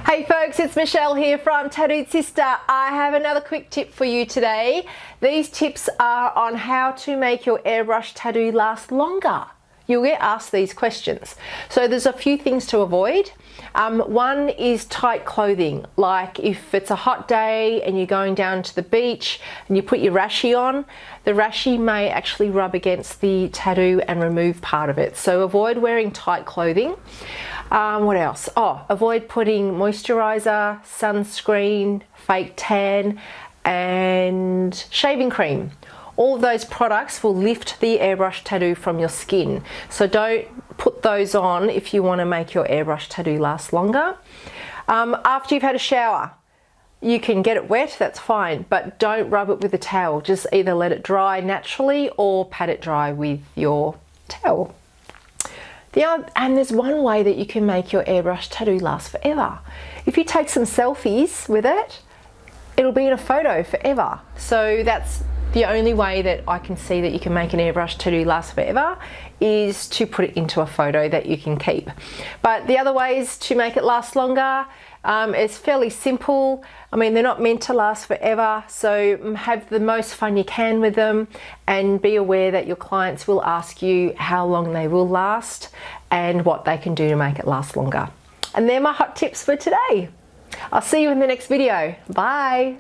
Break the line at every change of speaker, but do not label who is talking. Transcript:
Hey folks, it's Michelle here from Tattooed Sister. I have another quick tip for you today. These tips are on how to make your airbrush tattoo last longer. You'll get asked these questions. So there's a few things to avoid. One is tight clothing, like if it's a hot day and you're going down to the beach and you put your rashi on, the rashi may actually rub against the tattoo and remove part of it. So avoid wearing tight clothing. What else? Avoid putting moisturizer, sunscreen, fake tan, and shaving cream. All of those products will lift the airbrush tattoo from your skin. So don't put those on if you want to make your airbrush tattoo last longer. After you've had a shower, you can get it wet, that's fine, but don't rub it with a towel. Just either let it dry naturally or pat it dry with your towel. And there's one way that you can make your airbrush tattoo last forever. If you take some selfies with it, it'll be in a photo forever. So that's the only way that I can see that you can make an airbrush tattoo last forever is to put it into a photo that you can keep. But the other ways to make it last longer, it's fairly simple. I mean, they're not meant to last forever, so have the most fun you can with them and be aware that your clients will ask you how long they will last and what they can do to make it last longer. And they're my hot tips for today. I'll see you in the next video. Bye.